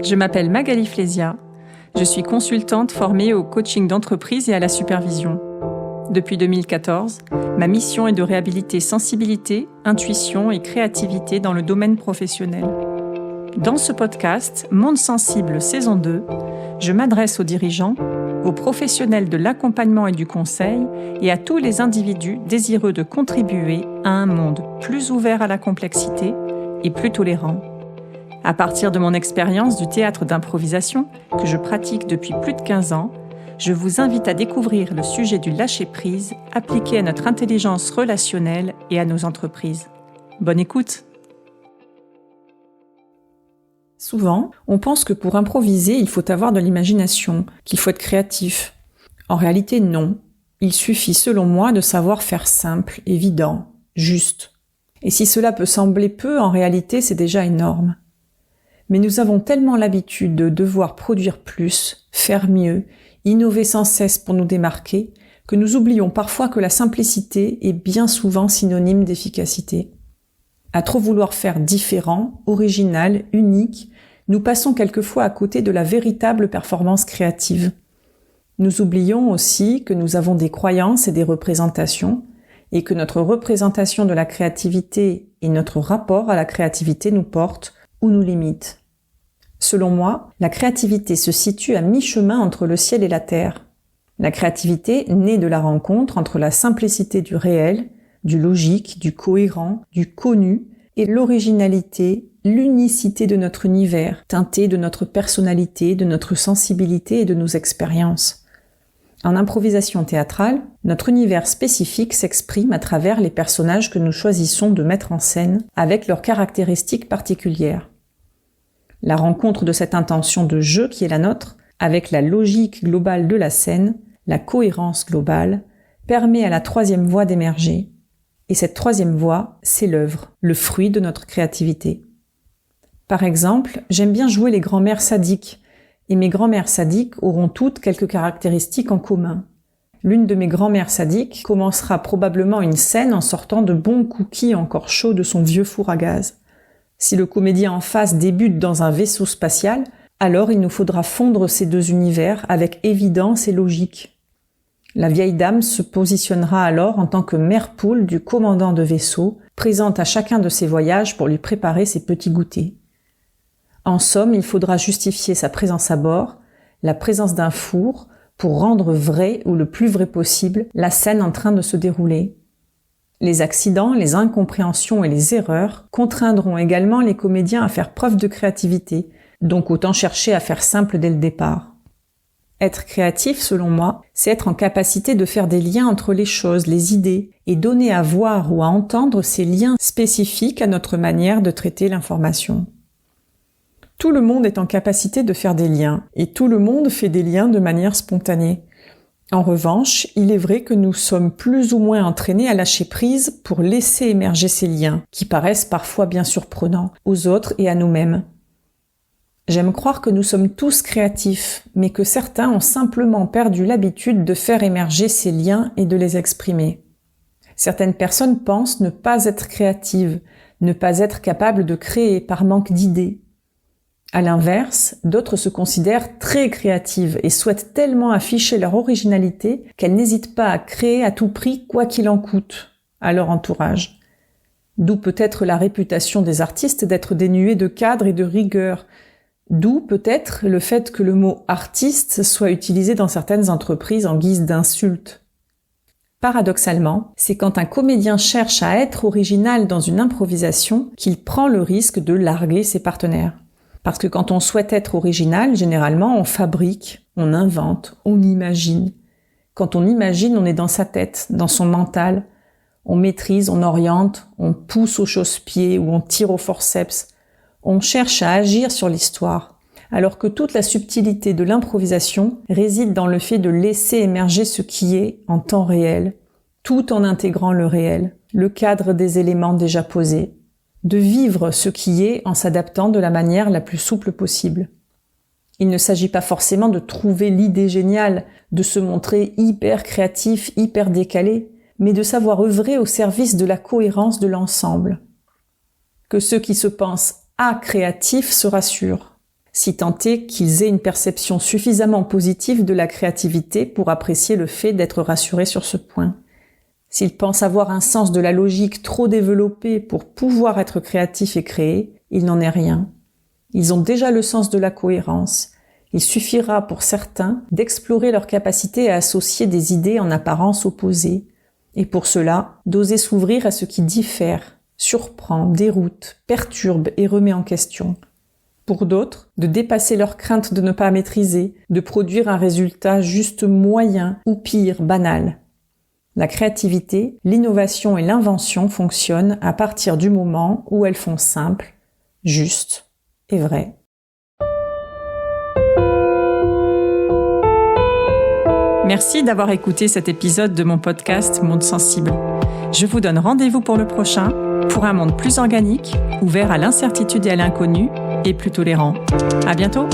Je m'appelle Magali Flésia. Je suis consultante formée au coaching d'entreprise et à la supervision. Depuis 2014, ma mission est de réhabiliter sensibilité, intuition et créativité dans le domaine professionnel. Dans ce podcast, Monde Sensible saison 2, je m'adresse aux dirigeants, aux professionnels de l'accompagnement et du conseil et à tous les individus désireux de contribuer à un monde plus ouvert à la complexité et plus tolérant. À partir de mon expérience du théâtre d'improvisation, que je pratique depuis plus de 15 ans, je vous invite à découvrir le sujet du lâcher-prise appliqué à notre intelligence relationnelle et à nos entreprises. Bonne écoute! Souvent, on pense que pour improviser, il faut avoir de l'imagination, qu'il faut être créatif. En réalité, non. Il suffit, selon moi, de savoir faire simple, évident, juste. Et si cela peut sembler peu, en réalité, c'est déjà énorme. Mais nous avons tellement l'habitude de devoir produire plus, faire mieux, innover sans cesse pour nous démarquer, que nous oublions parfois que la simplicité est bien souvent synonyme d'efficacité. À trop vouloir faire différent, original, unique, nous passons quelquefois à côté de la véritable performance créative. Nous oublions aussi que nous avons des croyances et des représentations, et que notre représentation de la créativité et notre rapport à la créativité nous portent ou nous limitent. Selon moi, la créativité se situe à mi-chemin entre le ciel et la terre. La créativité naît de la rencontre entre la simplicité du réel, du logique, du cohérent, du connu et l'originalité, l'unicité de notre univers, teintée de notre personnalité, de notre sensibilité et de nos expériences. En improvisation théâtrale, notre univers spécifique s'exprime à travers les personnages que nous choisissons de mettre en scène avec leurs caractéristiques particulières. La rencontre de cette intention de jeu qui est la nôtre, avec la logique globale de la scène, la cohérence globale, permet à la troisième voie d'émerger. Et cette troisième voie, c'est l'œuvre, le fruit de notre créativité. Par exemple, j'aime bien jouer les grands-mères sadiques, et mes grands-mères sadiques auront toutes quelques caractéristiques en commun. L'une de mes grands-mères sadiques commencera probablement une scène en sortant de bons cookies encore chauds de son vieux four à gaz. Si le comédien en face débute dans un vaisseau spatial, alors il nous faudra fondre ces deux univers avec évidence et logique. La vieille dame se positionnera alors en tant que mère poule du commandant de vaisseau, présente à chacun de ses voyages pour lui préparer ses petits goûters. En somme, il faudra justifier sa présence à bord, la présence d'un four, pour rendre vrai ou le plus vrai possible la scène en train de se dérouler. Les accidents, les incompréhensions et les erreurs contraindront également les comédiens à faire preuve de créativité, donc autant chercher à faire simple dès le départ. Être créatif, selon moi, c'est être en capacité de faire des liens entre les choses, les idées, et donner à voir ou à entendre ces liens spécifiques à notre manière de traiter l'information. Tout le monde est en capacité de faire des liens, et tout le monde fait des liens de manière spontanée. En revanche, il est vrai que nous sommes plus ou moins entraînés à lâcher prise pour laisser émerger ces liens, qui paraissent parfois bien surprenants, aux autres et à nous-mêmes. J'aime croire que nous sommes tous créatifs, mais que certains ont simplement perdu l'habitude de faire émerger ces liens et de les exprimer. Certaines personnes pensent ne pas être créatives, ne pas être capables de créer par manque d'idées. À l'inverse, d'autres se considèrent très créatives et souhaitent tellement afficher leur originalité qu'elles n'hésitent pas à créer à tout prix quoi qu'il en coûte à leur entourage. D'où peut-être la réputation des artistes d'être dénués de cadre et de rigueur. D'où peut-être le fait que le mot artiste soit utilisé dans certaines entreprises en guise d'insulte. Paradoxalement, c'est quand un comédien cherche à être original dans une improvisation qu'il prend le risque de larguer ses partenaires. Parce que quand on souhaite être original, généralement, on fabrique, on invente, on imagine. Quand on imagine, on est dans sa tête, dans son mental. On maîtrise, on oriente, on pousse au chausse-pied ou on tire au forceps. On cherche à agir sur l'histoire. Alors que toute la subtilité de l'improvisation réside dans le fait de laisser émerger ce qui est en temps réel, tout en intégrant le réel, le cadre des éléments déjà posés. De vivre ce qui est en s'adaptant de la manière la plus souple possible. Il ne s'agit pas forcément de trouver l'idée géniale, de se montrer hyper créatif, hyper décalé, mais de savoir œuvrer au service de la cohérence de l'ensemble. Que ceux qui se pensent créatifs se rassurent. si tant est qu'ils aient une perception suffisamment positive de la créativité pour apprécier le fait d'être rassurés sur ce point. S'ils pensent avoir un sens de la logique trop développé pour pouvoir être créatifs et créer, il n'en est rien. Ils ont déjà le sens de la cohérence. Il suffira pour certains d'explorer leur capacité à associer des idées en apparence opposées, et pour cela, d'oser s'ouvrir à ce qui diffère, surprend, déroute, perturbe et remet en question. Pour d'autres, de dépasser leur crainte de ne pas maîtriser, de produire un résultat juste moyen ou pire, banal. La créativité, l'innovation et l'invention fonctionnent à partir du moment où elles font simple, juste et vrai. Merci d'avoir écouté cet épisode de mon podcast Monde Sensible. Je vous donne rendez-vous pour le prochain, pour un monde plus organique, ouvert à l'incertitude et à l'inconnu, et plus tolérant. À bientôt!